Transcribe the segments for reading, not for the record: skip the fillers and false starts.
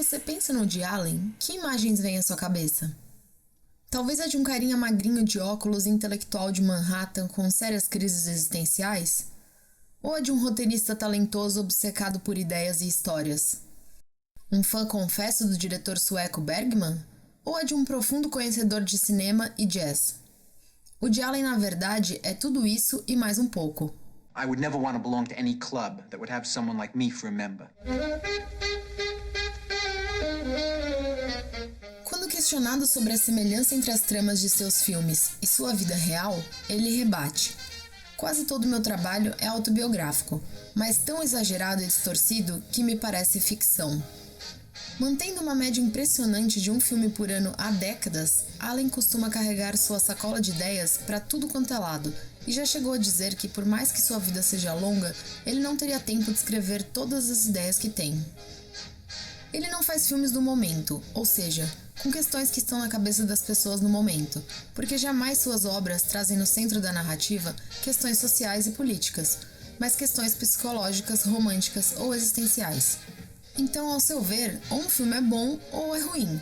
você pensa no Woody Allen, que imagens vêm à sua cabeça? Talvez a de um carinha magrinho de óculos intelectual de Manhattan com sérias crises existenciais? Ou a de um roteirista talentoso obcecado por ideias e histórias? Um fã confesso do diretor sueco Bergman? Ou a de um profundo conhecedor de cinema e jazz? Woody Allen, na verdade, é tudo isso e mais um pouco. I would never want to belong to any club that would have someone like me for a member. Quando questionado sobre a semelhança entre as tramas de seus filmes e sua vida real, ele rebate: quase todo o meu trabalho é autobiográfico, mas tão exagerado e distorcido que me parece ficção. Mantendo uma média impressionante de um filme por ano há décadas, Allen costuma carregar sua sacola de ideias para tudo quanto é lado, e já chegou a dizer que por mais que sua vida seja longa, ele não teria tempo de escrever todas as ideias que tem. Ele não faz filmes do momento, ou seja, com questões que estão na cabeça das pessoas no momento, porque jamais suas obras trazem no centro da narrativa questões sociais e políticas, mas questões psicológicas, românticas ou existenciais. Então, ao seu ver, ou um filme é bom ou é ruim.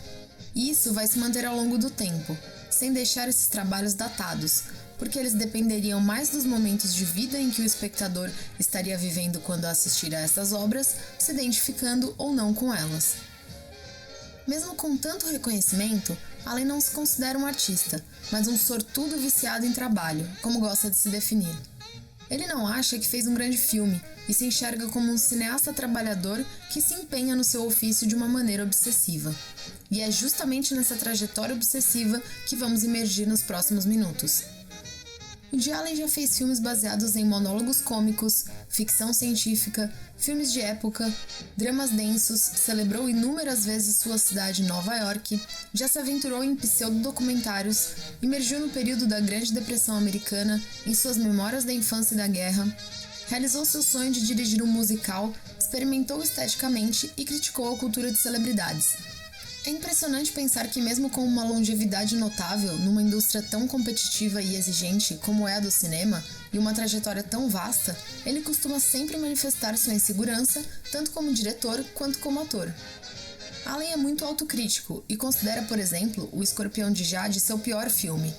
E isso vai se manter ao longo do tempo, sem deixar esses trabalhos datados, porque eles dependeriam mais dos momentos de vida em que o espectador estaria vivendo quando assistir a essas obras, se identificando ou não com elas. Mesmo com tanto reconhecimento, Allen não se considera um artista, mas um sortudo viciado em trabalho, como gosta de se definir. Ele não acha que fez um grande filme e se enxerga como um cineasta trabalhador que se empenha no seu ofício de uma maneira obsessiva. E é justamente nessa trajetória obsessiva que vamos imergir nos próximos minutos. Woody Allen já fez filmes baseados em monólogos cômicos, ficção científica, filmes de época, dramas densos, celebrou inúmeras vezes sua cidade Nova York, já se aventurou em pseudodocumentários, imergiu no período da Grande Depressão Americana, em suas memórias da infância e da guerra, realizou seu sonho de dirigir um musical, experimentou esteticamente e criticou a cultura de celebridades. É impressionante pensar que mesmo com uma longevidade notável numa indústria tão competitiva e exigente como é a do cinema, e uma trajetória tão vasta, ele costuma sempre manifestar sua insegurança, tanto como diretor quanto como ator. Allen é muito autocrítico e considera, por exemplo, O Escorpião de Jade seu pior filme.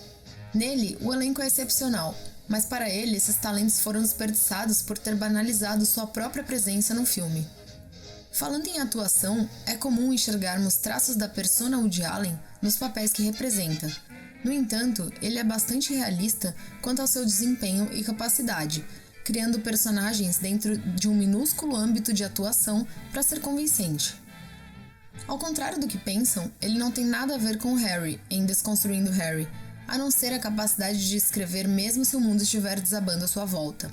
Nele, o elenco é excepcional, mas para ele esses talentos foram desperdiçados por ter banalizado sua própria presença no filme. Falando em atuação, é comum enxergarmos traços da persona Woody Allen nos papéis que representa. No entanto, ele é bastante realista quanto ao seu desempenho e capacidade, criando personagens dentro de um minúsculo âmbito de atuação para ser convincente. Ao contrário do que pensam, ele não tem nada a ver com Harry em Desconstruindo Harry, a não ser a capacidade de escrever mesmo se o mundo estiver desabando à sua volta.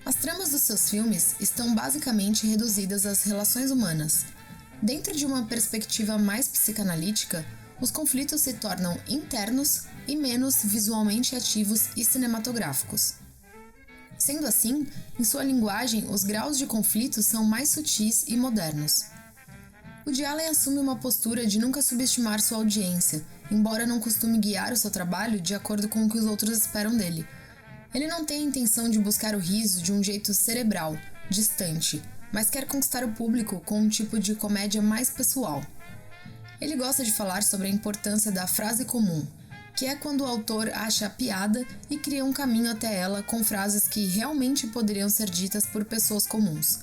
As tramas dos seus filmes estão basicamente reduzidas às relações humanas. Dentro de uma perspectiva mais psicanalítica, os conflitos se tornam internos e menos visualmente ativos e cinematográficos. Sendo assim, em sua linguagem, os graus de conflito são mais sutis e modernos. Woody Allen assume uma postura de nunca subestimar sua audiência, embora não costume guiar o seu trabalho de acordo com o que os outros esperam dele. Ele não tem a intenção de buscar o riso de um jeito cerebral, distante, mas quer conquistar o público com um tipo de comédia mais pessoal. Ele gosta de falar sobre a importância da frase comum, que é quando o autor acha a piada e cria um caminho até ela com frases que realmente poderiam ser ditas por pessoas comuns.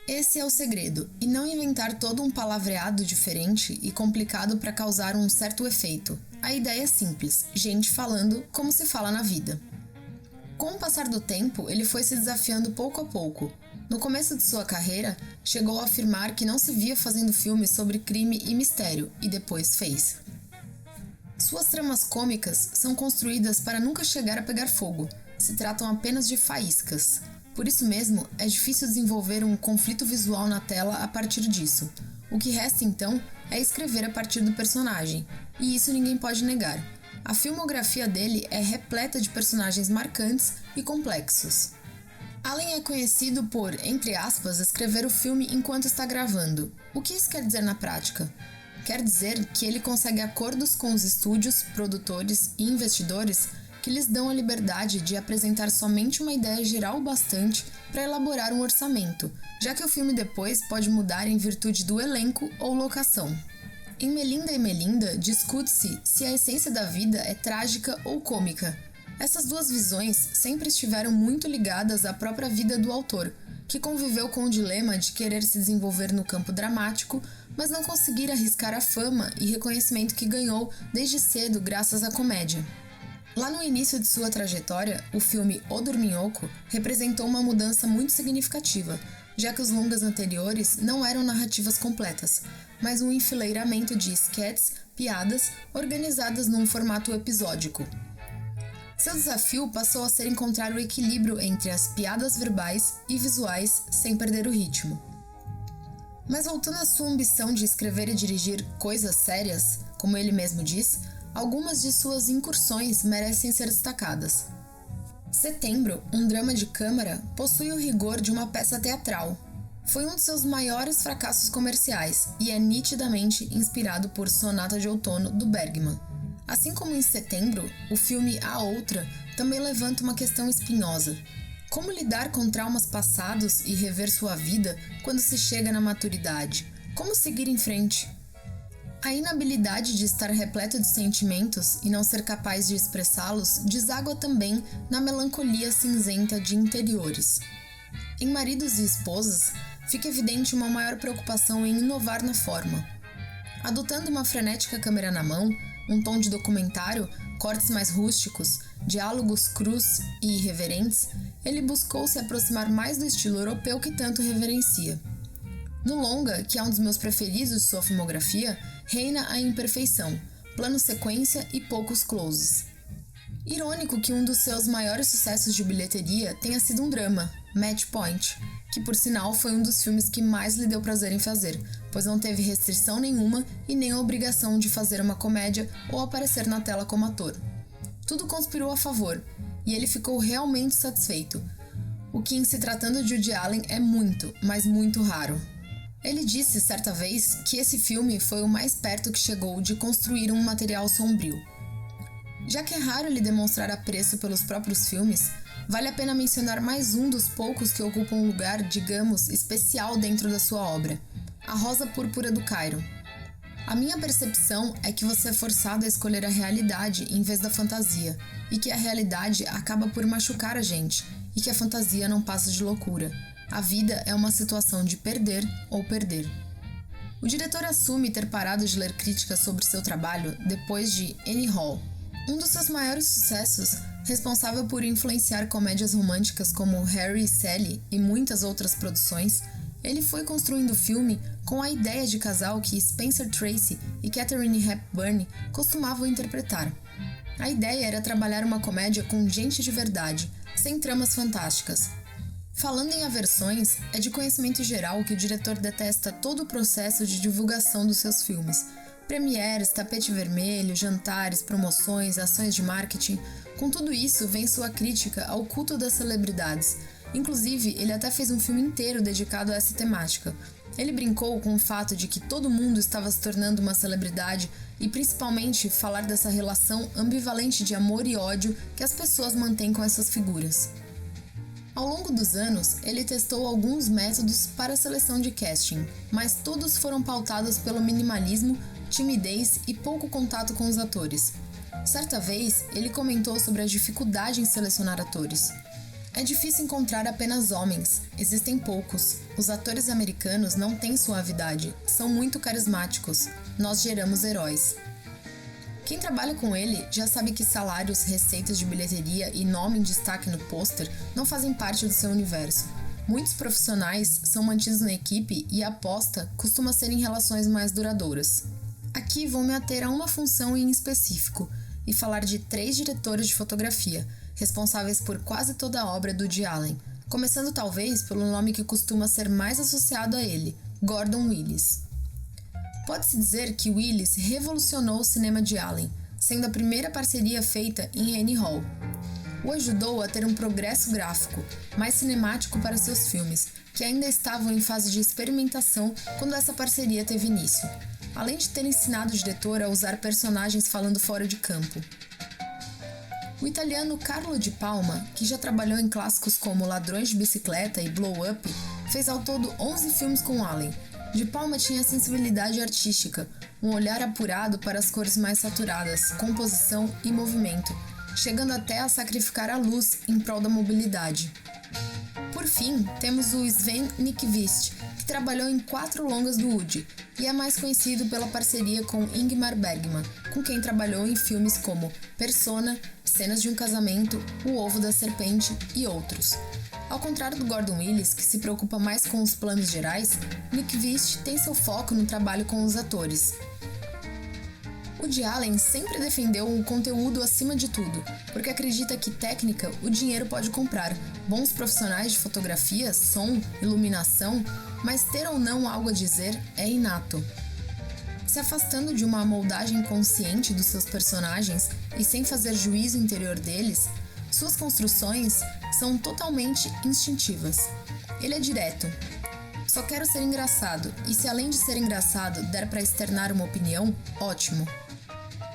Esse é o segredo, e não inventar todo um palavreado diferente e complicado para causar um certo efeito. A ideia é simples, gente falando como se fala na vida. Com o passar do tempo, ele foi se desafiando pouco a pouco. No começo de sua carreira, chegou a afirmar que não se via fazendo filmes sobre crime e mistério, e depois fez. Suas tramas cômicas são construídas para nunca chegar a pegar fogo, se tratam apenas de faíscas. Por isso mesmo, é difícil desenvolver um conflito visual na tela a partir disso. O que resta então é escrever a partir do personagem, e isso ninguém pode negar. A filmografia dele é repleta de personagens marcantes e complexos. Allen é conhecido por, entre aspas, escrever o filme enquanto está gravando. O que isso quer dizer na prática? Quer dizer que ele consegue acordos com os estúdios, produtores e investidores que lhes dão a liberdade de apresentar somente uma ideia geral o bastante para elaborar um orçamento, já que o filme depois pode mudar em virtude do elenco ou locação. Em Melinda e Melinda, discute-se se a essência da vida é trágica ou cômica. Essas duas visões sempre estiveram muito ligadas à própria vida do autor, que conviveu com o dilema de querer se desenvolver no campo dramático, mas não conseguir arriscar a fama e reconhecimento que ganhou desde cedo graças à comédia. Lá no início de sua trajetória, o filme O Dorminhoco representou uma mudança muito significativa, já que os longas anteriores não eram narrativas completas, mas um enfileiramento de esquetes, piadas, organizadas num formato episódico. Seu desafio passou a ser encontrar o equilíbrio entre as piadas verbais e visuais sem perder o ritmo. Mas voltando à sua ambição de escrever e dirigir coisas sérias, como ele mesmo diz, algumas de suas incursões merecem ser destacadas. Setembro, um drama de câmara, possui o rigor de uma peça teatral. Foi um de seus maiores fracassos comerciais e é nitidamente inspirado por Sonata de Outono, do Bergman. Assim como em Setembro, o filme A Outra também levanta uma questão espinhosa. Como lidar com traumas passados e rever sua vida quando se chega na maturidade? Como seguir em frente? A inabilidade de estar repleto de sentimentos e não ser capaz de expressá-los deságua também na melancolia cinzenta de interiores. Em Maridos e Esposas, fica evidente uma maior preocupação em inovar na forma. Adotando uma frenética câmera na mão, um tom de documentário, cortes mais rústicos, diálogos crus e irreverentes, ele buscou se aproximar mais do estilo europeu que tanto reverencia. No longa, que é um dos meus preferidos de sua filmografia, reina a imperfeição, plano sequência e poucos closes. Irônico que um dos seus maiores sucessos de bilheteria tenha sido um drama, Match Point, que por sinal foi um dos filmes que mais lhe deu prazer em fazer, pois não teve restrição nenhuma e nem a obrigação de fazer uma comédia ou aparecer na tela como ator. Tudo conspirou a favor, e ele ficou realmente satisfeito, o que em se tratando de Woody Allen é muito, mas muito raro. Ele disse certa vez que esse filme foi o mais perto que chegou de construir um material sombrio. Já que é raro ele demonstrar apreço pelos próprios filmes, vale a pena mencionar mais um dos poucos que ocupa um lugar, digamos, especial dentro da sua obra, A Rosa Púrpura do Cairo. A minha percepção é que você é forçado a escolher a realidade em vez da fantasia, e que a realidade acaba por machucar a gente, e que a fantasia não passa de loucura. A vida é uma situação de perder ou perder. O diretor assume ter parado de ler críticas sobre seu trabalho depois de Annie Hall, um dos seus maiores sucessos, responsável por influenciar comédias românticas como Harry e Sally e muitas outras produções. Ele foi construindo o filme com a ideia de casal que Spencer Tracy e Katharine Hepburn costumavam interpretar. A ideia era trabalhar uma comédia com gente de verdade, sem tramas fantásticas. Falando em aversões, é de conhecimento geral que o diretor detesta todo o processo de divulgação dos seus filmes. Premieres, tapete vermelho, jantares, promoções, ações de marketing. Com tudo isso, vem sua crítica ao culto das celebridades. Inclusive, ele até fez um filme inteiro dedicado a essa temática. Ele brincou com o fato de que todo mundo estava se tornando uma celebridade e principalmente falar dessa relação ambivalente de amor e ódio que as pessoas mantêm com essas figuras. Ao longo dos anos, ele testou alguns métodos para a seleção de casting, mas todos foram pautados pelo minimalismo, timidez e pouco contato com os atores. Certa vez, ele comentou sobre a dificuldade em selecionar atores. É difícil encontrar apenas homens, existem poucos. Os atores americanos não têm suavidade, são muito carismáticos. Nós geramos heróis. Quem trabalha com ele já sabe que salários, receitas de bilheteria e nome em destaque no pôster não fazem parte do seu universo. Muitos profissionais são mantidos na equipe e a aposta costuma ser em relações mais duradouras. Aqui vou me ater a uma função em específico e falar de 3 diretores de fotografia, responsáveis por quase toda a obra do Woody Allen, começando talvez pelo nome que costuma ser mais associado a ele, Gordon Willis. Pode-se dizer que Willis revolucionou o cinema de Allen, sendo a primeira parceria feita em Annie Hall. O ajudou a ter um progresso gráfico, mais cinemático para seus filmes, que ainda estavam em fase de experimentação quando essa parceria teve início, além de ter ensinado o diretor a usar personagens falando fora de campo. O italiano Carlo Di Palma, que já trabalhou em clássicos como Ladrões de Bicicleta e Blow Up, fez ao todo 11 filmes com Allen. Di Palma tinha sensibilidade artística, um olhar apurado para as cores mais saturadas, composição e movimento, chegando até a sacrificar a luz em prol da mobilidade. Por fim, temos o Sven Nykvist, que trabalhou em 4 longas do Woody e é mais conhecido pela parceria com Ingmar Bergman, com quem trabalhou em filmes como Persona, Cenas de um Casamento, O Ovo da Serpente e outros. Ao contrário do Gordon Willis, que se preocupa mais com os planos gerais, Nykvist tem seu foco no trabalho com os atores. Woody Allen sempre defendeu o conteúdo acima de tudo, porque acredita que técnica o dinheiro pode comprar, bons profissionais de fotografia, som, iluminação, mas ter ou não algo a dizer é inato. Se afastando de uma moldagem consciente dos seus personagens e sem fazer juízo interior deles, suas construções são totalmente instintivas. Ele é direto. Só quero ser engraçado, e se além de ser engraçado der para externar uma opinião, ótimo.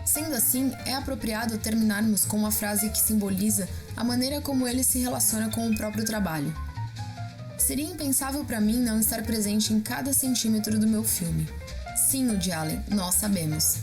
Sendo assim, é apropriado terminarmos com uma frase que simboliza a maneira como ele se relaciona com o próprio trabalho. Seria impensável para mim não estar presente em cada centímetro do meu filme. Sim, Woody Allen, nós sabemos.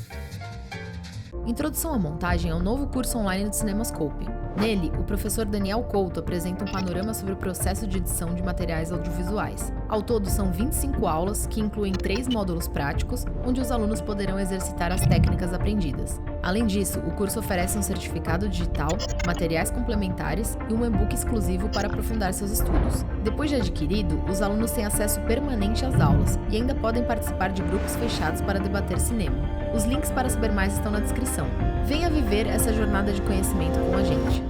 Introdução à Montagem é um novo curso online do CinemaScope. Nele, o professor Daniel Couto apresenta um panorama sobre o processo de edição de materiais audiovisuais. Ao todo, são 25 aulas, que incluem 3 módulos práticos, onde os alunos poderão exercitar as técnicas aprendidas. Além disso, o curso oferece um certificado digital, materiais complementares e um e-book exclusivo para aprofundar seus estudos. Depois de adquirido, os alunos têm acesso permanente às aulas e ainda podem participar de grupos fechados para debater cinema. Os links para saber mais estão na descrição. Venha viver essa jornada de conhecimento com a gente.